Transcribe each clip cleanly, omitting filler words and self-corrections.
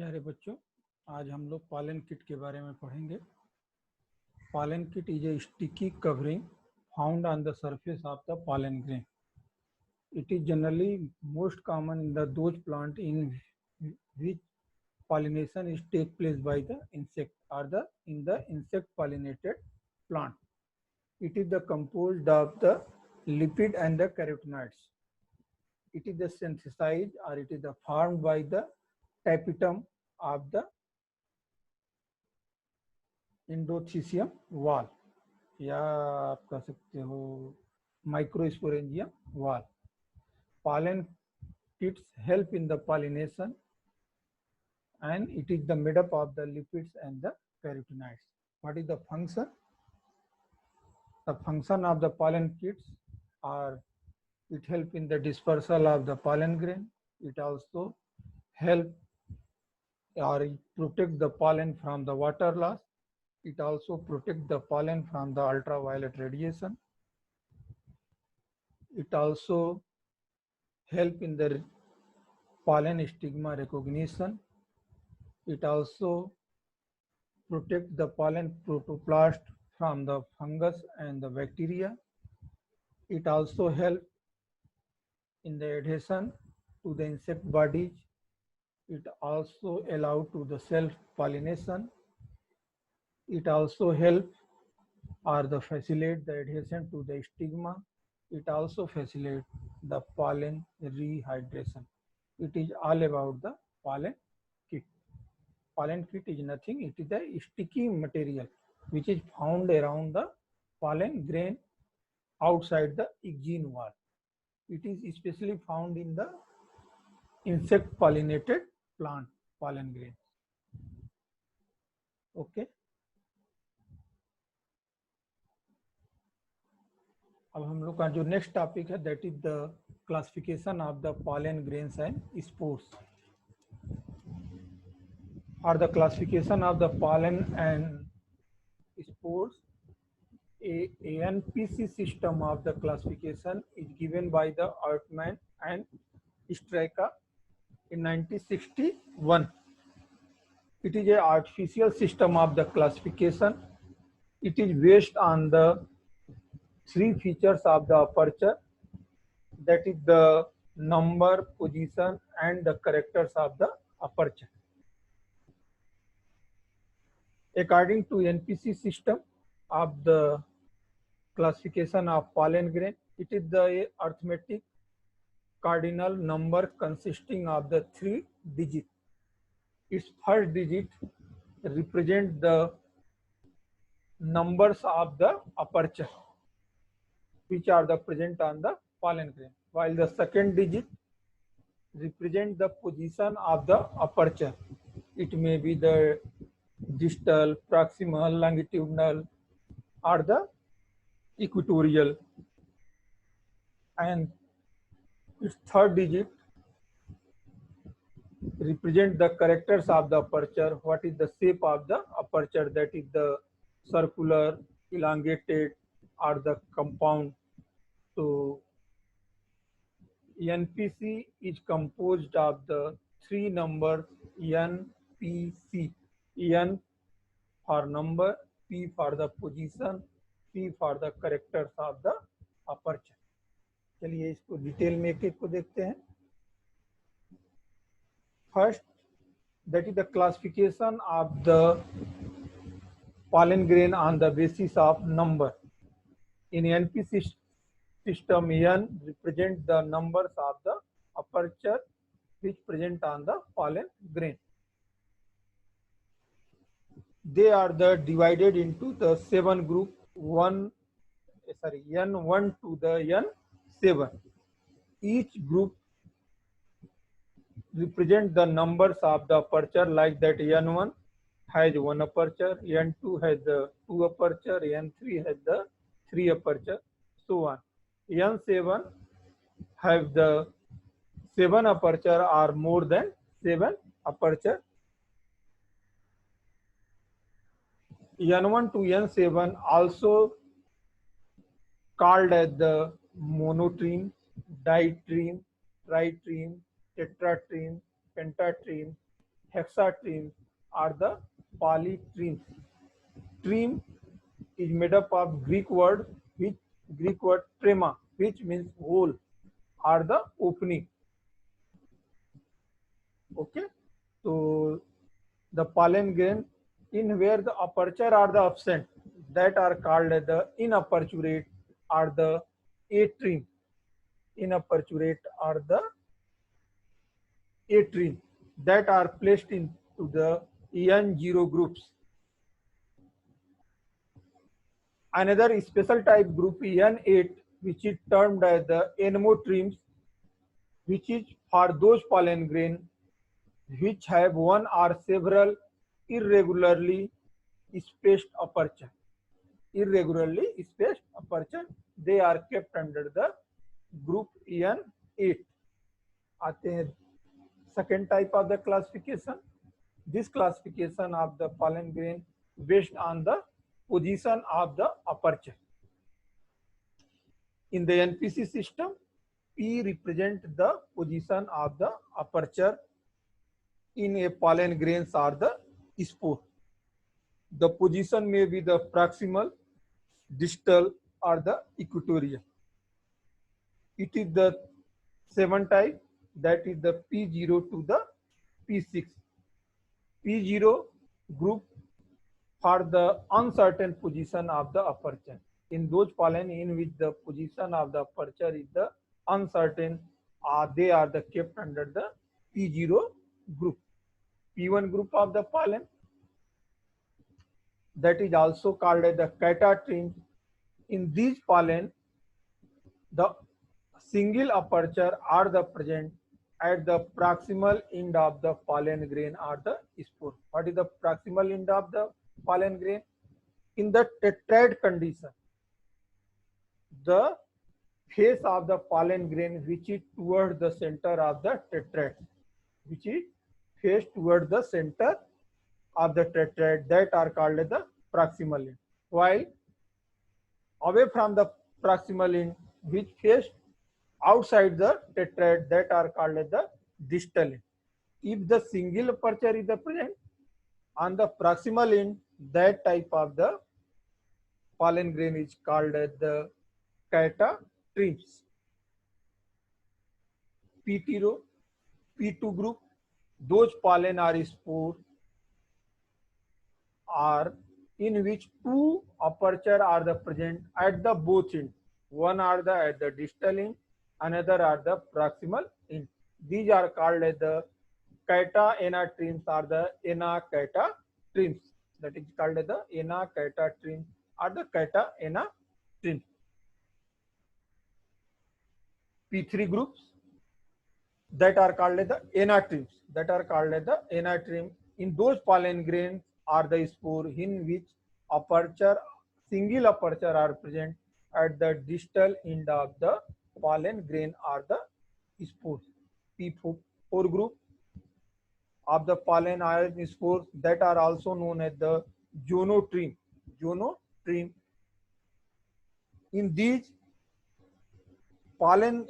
प्यारे बच्चों, आज हम लोग पॉलन किट के बारे में पढ़ेंगे। Pollen kit is a sticky covering found on the surface of the pollen grain. It is generally most common in those plants in which pollination is take place by the insect or in the insect pollinated plant. It is the composed of the lipid and the carotenoids. It is the synthesized or it is the formed by the tapetum of the endothecium wall या आप कह सकते हो microsporangium wall. Pollen kits help in the pollination and it is the made up of the lipids and the carotenoids. What is the function? The function of the pollen kits are it help in the dispersal of the pollen grain. It also help or protect the pollen from the water loss. It also protects the pollen from the ultraviolet radiation. It also help in the pollen stigma recognition. It also protects the pollen protoplast from the fungus and the bacteria. It also helps in the adhesion to the insect bodies. It also allows to the self-pollination. It also helps or the facilitate the adhesion to the stigma. It also facilitates the pollen rehydration. It is all about the pollen kit. Pollen kit is nothing, it is a sticky material which is found around the pollen grain outside the exene wall. It is especially found in the insect pollinated plant pollen grain. Okay. अब हम लोग का जो next topic है that is the classification of the pollen grains and spores. Or the classification of the pollen and spores, a NPC system of the classification is given by the Altman and Straka in 1961. It is an artificial system of the classification. It is based on the three features of the aperture, that is the number, position and the characters of the aperture. According to NPC system of the classification of pollen grain, it is the arithmetic cardinal number consisting of the 3 digits. Its first digit represents the numbers of the aperture which are the present on the pollen grain, while the second digit represents the position of the aperture. It may be the distal, proximal, longitudinal or the equatorial, and its third digit represent the characters of the aperture. What is the shape of the aperture, that is the circular, elongated or the compound. So NPC is composed of the three numbers NPC. N for number, P for the position, C for the characters of the aperture. चलिए इसको detail में एक एक को देखते हैं. First, that is the classification of the pollen grain on the basis of number. In NPC system, N represents the numbers of the aperture which present on the pollen grain. They are divided into the 7 group, N1 to the N7. Each group represent the numbers of the aperture, like that N1 has 1 aperture, N2 has the 2 aperture, N3 has the 3 aperture, so on. N7 have the 7 aperture or more than 7 aperture. N1 to N7 also called as the monotreme, ditreme, tritreme, tetratreme, pentatreme, hexatremes are the polytremes. Treme is made up of Greek word trema, which means hole or the opening. Okay, so the pollen grain in where the aperture are the absent, that are called as the inaperturate or the atreme. Inaperturate are the atreme that are placed into the En0 groups. Another special type group En8, which is termed as the anemotremes, which is for those pollen grain which have one or several irregularly spaced aperture. Irregularly spaced aperture, they are kept under the group En8. आते हैं second type of the classification. This classification of the pollen grain based on the position of the aperture. In the NPC system, P represent the position of the aperture in a pollen grains or the spore. The position may be the proximal, distal, or the equatorial. It is the 7 type, that is the P0 to the P6. P0 group for the uncertain position of the aperture. In those pollen in which the position of the aperture is the uncertain, they are the kept under the P0 group. P1 group of the pollen, that is also called as the catatremes. In these pollen, the single aperture are the present at the proximal end of the pollen grain or the spore. What is the proximal end of the pollen grain? In the tetrad condition, the face of the pollen grain which is towards the center of the tetrad, which is face towards the center of the tetrad, that are called as the proximal end. While away from the proximal end, which face outside the tetrad, that are called as the distal end. If the single aperture is the present on the proximal end, that type of the pollen grain is called as the catatremes. P2 group, those pollen or spores are in which two aperture are the present at the both end. One are the at the distal end, another are the proximal end. These are called as the cata-enatremes or the enacatratremes. That is called as the enacatratremes or the cata-enatremes. P3 groups, that are called as the enatremes. That are called as the enatreme. In those pollen grains are the spore in which aperture, single aperture are present at the distal end of the pollen grain or the spores. P4 group of the pollen iron spores, that are also known as the zonotreme. In these pollen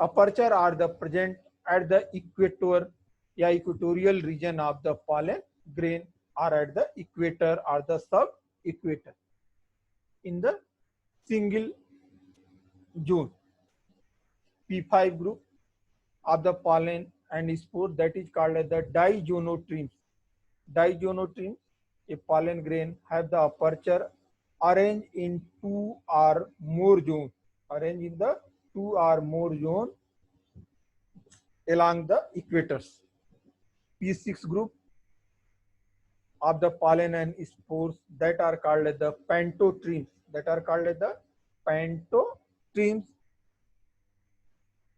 aperture are the present at the equator, equatorial region of the pollen grain, or at the equator or the sub-equator in the single zone. P5 group of the pollen and spore, that is called as the dizonotremes. Dizonotremes, a pollen grain have the aperture arranged in two or more zones. Arranged in the two or more zones along the equators. P6 group of the pollen and spores, that are called as the pentotremes. That are called as the pentotremes.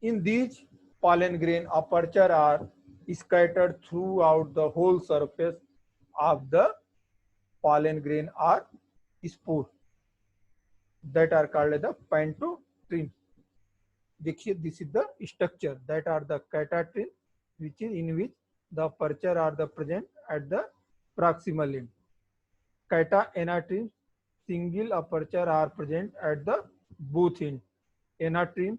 In these pollen grain, aperture are scattered throughout the whole surface of the pollen grain or spore, that are called as the pentotremes. देखिए, this is the structure, that are the catatremes, which is in which the aperture are the present at the proximal end. Cata-enatremes, single aperture are present at the both end. Enatremes,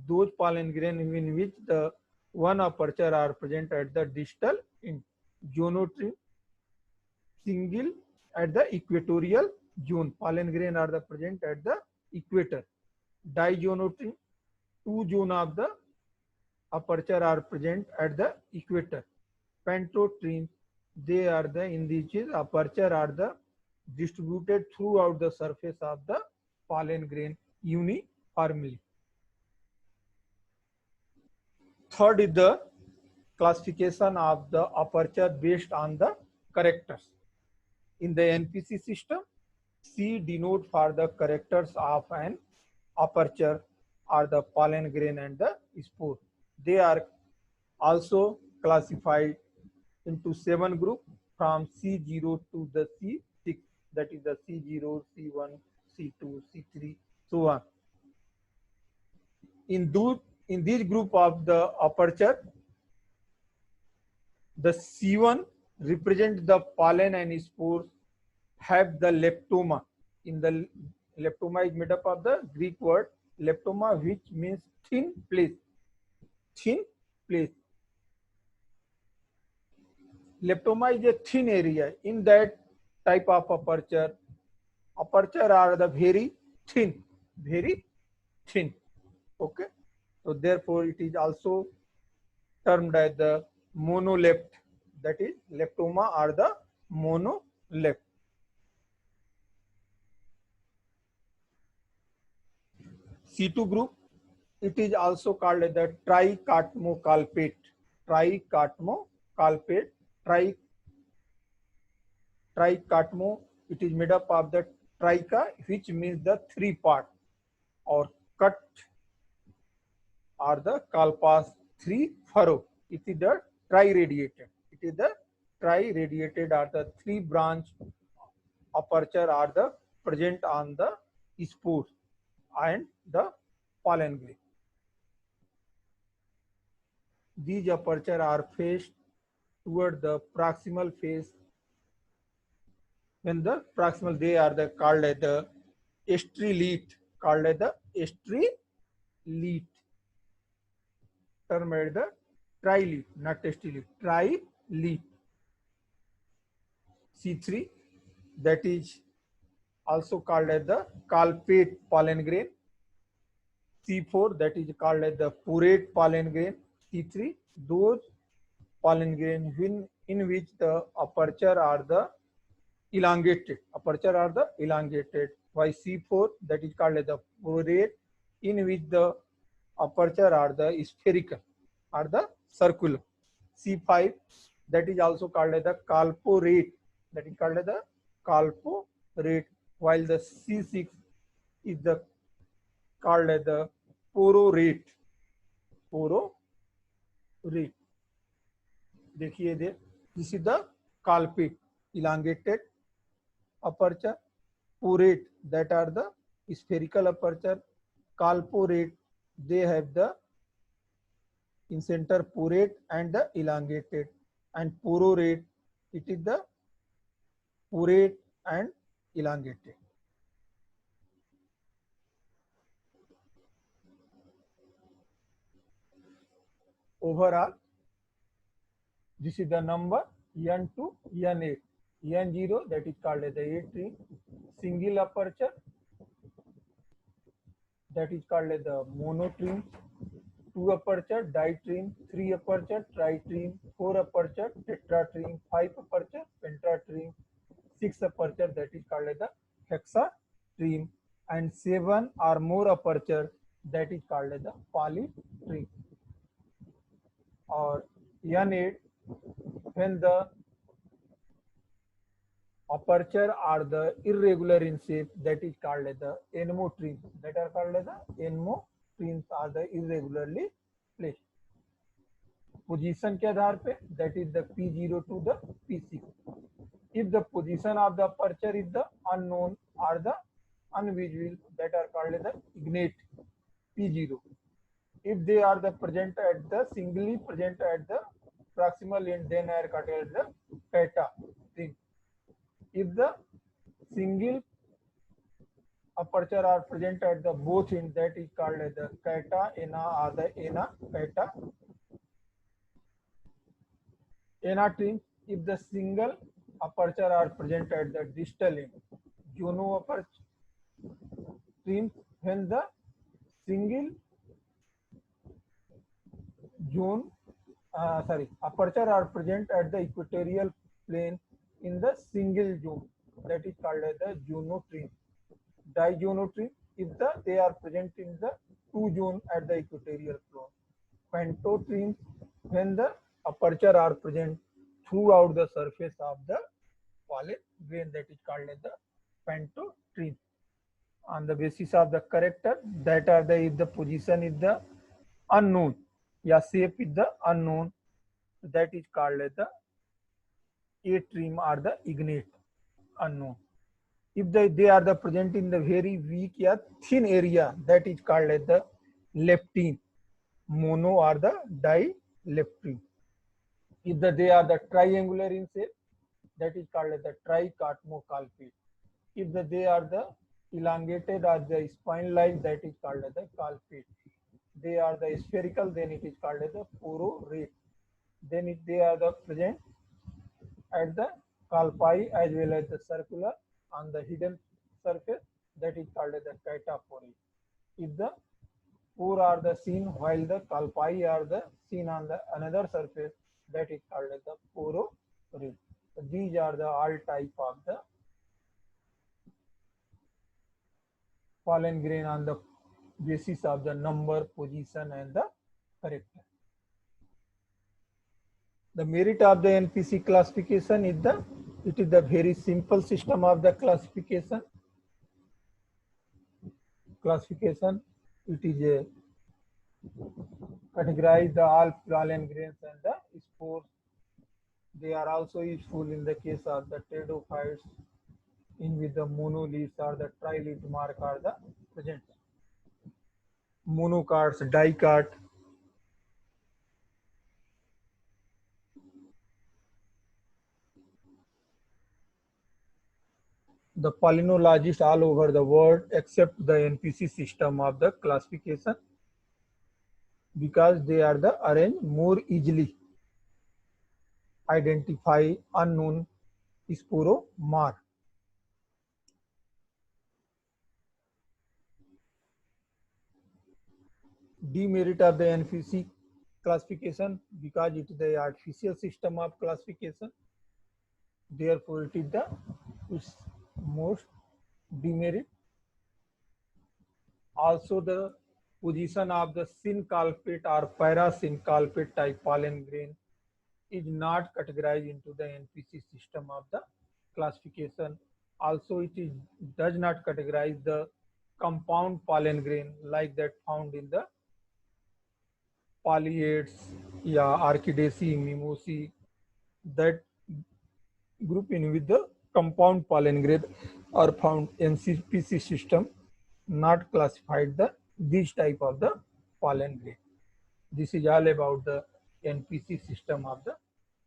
those pollen grain in which the one aperture are present at the distal end. Gonotrim, single at the equatorial zone. Pollen grain are the present at the equator. Digonotrim, two zone of the aperture are present at the equator. Pentotrim, they are the in which aperture are the distributed throughout the surface of the pollen grain uniformly. Third is the classification of the aperture based on the characters. In the NPC system, C denote for the characters of an aperture are the pollen grain and the spore. They are also classified into 7 groups from C0 to the C6, that is the C0, C1, C2, C3, so on. In this group of the aperture, the C1 represent the pollen and spores have the leptoma. In the leptoma is made up of the Greek word leptoma, which means thin place. Thin place. Leptoma is a thin area. In that type of aperture are the very thin, very thin. Okay. So therefore, it is also termed as the monolept. That is, leptoma are the monolept. C2 group, it is also called the trichotmocarpate. Trichotmocarpate. Trichotmo, it is made up of the tricha, which means the 3 part, or cut are the kalpas, 3 furrow. It is the tri-radiated. It is the tri-radiated are the 3 branch aperture are the present on the spores and the pollen grain. These aperture are faced toward the proximal face. When the proximal, they are the called as the striate, called as the striate. Termed the trilete, not striate, trilete. C3, that is also called as the calpate pollen grain. C4, that is called as the purate pollen grain. C3, those pollen grain in which the aperture are the elongated. Aperture are the elongated. While C4, that is called as the purate, in which the aperture are the spherical, are the circular. C5, that is also called as the calporate. That is called as the calporate. While the C6 is the called as the pororate. Pororate. देखिए दे, this is the calpate, elongated aperture. Porate, that are the spherical aperture. Calporate, they have the in center porate and the elongated, and pororate, it is the porate and elongated. Overall, this is the number N to N8. N0, that is called as the atrium. Single aperture, that is called as the monotrim. 2 aperture, ditrim. 3 aperture, tritrim. 4 aperture, tetratrim. 5 aperture, pentatrim. 6 aperture, that is called as the hexatrim. And 7 or more aperture, that is called as the polytrim. Or N8, when the aperture are the irregular in shape, that is called as the anemotrims. That are called as the anemotrims are the irregularly placed. Position के आधार पे, that is the P0 to the P6. If the position of the aperture is the unknown or the invisible, that are called as the ignite, P0. If they are the present at the singly present at the proximal end, then are called as the peta. If the single aperture are present at the both end, that is called as the cata, ena, or the ena, cata. Enatrim, if the single aperture are present at the distal end. Juno aperture streams when the single zone aperture are present at the equatorial plane in the single zone, that is called as the zonotreme. Dizonotreme if they are present in the two zone at the equatorial plane. Pentotremes when the aperture are present throughout the surface of the pollen grain, that is called as the pentotreme. On the basis of the character, that are the if the position is the unknown, yeah, shape is the unknown, that is called as the atreme or the ignate, unknown. If they are the present in the very weak, yeah, thin area, that is called as the leptine, mono or the dileptine. If they are the triangular in shape, that is called as the trichotmocarpate. If they are the elongated or the spine-like, that is called as the carpate. They are the spherical, then it is called as the pororate. Then if they are the present at the calpi as well as the circular on the hidden surface, that is called as the cataphorate. If the pore are the seen while the calpi are the seen on the another surface, that is called as the pororate. So these are the all type of the pollen grain on the basis of the number, position, and the character. The merit of the NPC classification is it is the very simple system of the classification. It is a categorize the all pollen grains and the spores. They are also useful in the case of the pteridophytes in which the monoleaves or the tri-leaf mark are the present. Monocots, dicot. The pollinologists all over the world accept the NPC system of the classification because they are the arrange more easily identify unknown sporomar. Demerit of the NPC classification because it is the artificial system of classification. Therefore, it is the its most demerit. Also, the position of the syncalpate or parasyncalpate type pollen grain is not categorized into the NPC system of the classification. Also, does not categorize the compound pollen grain like that found in the polyades, yeah, Orchidaceae, Mimosae, that group in with the compound pollen grain are found in NPC system, not classified the this type of the pollen grain. This is all about the NPC system of the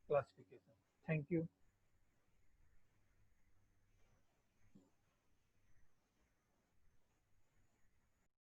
classification. Thank you.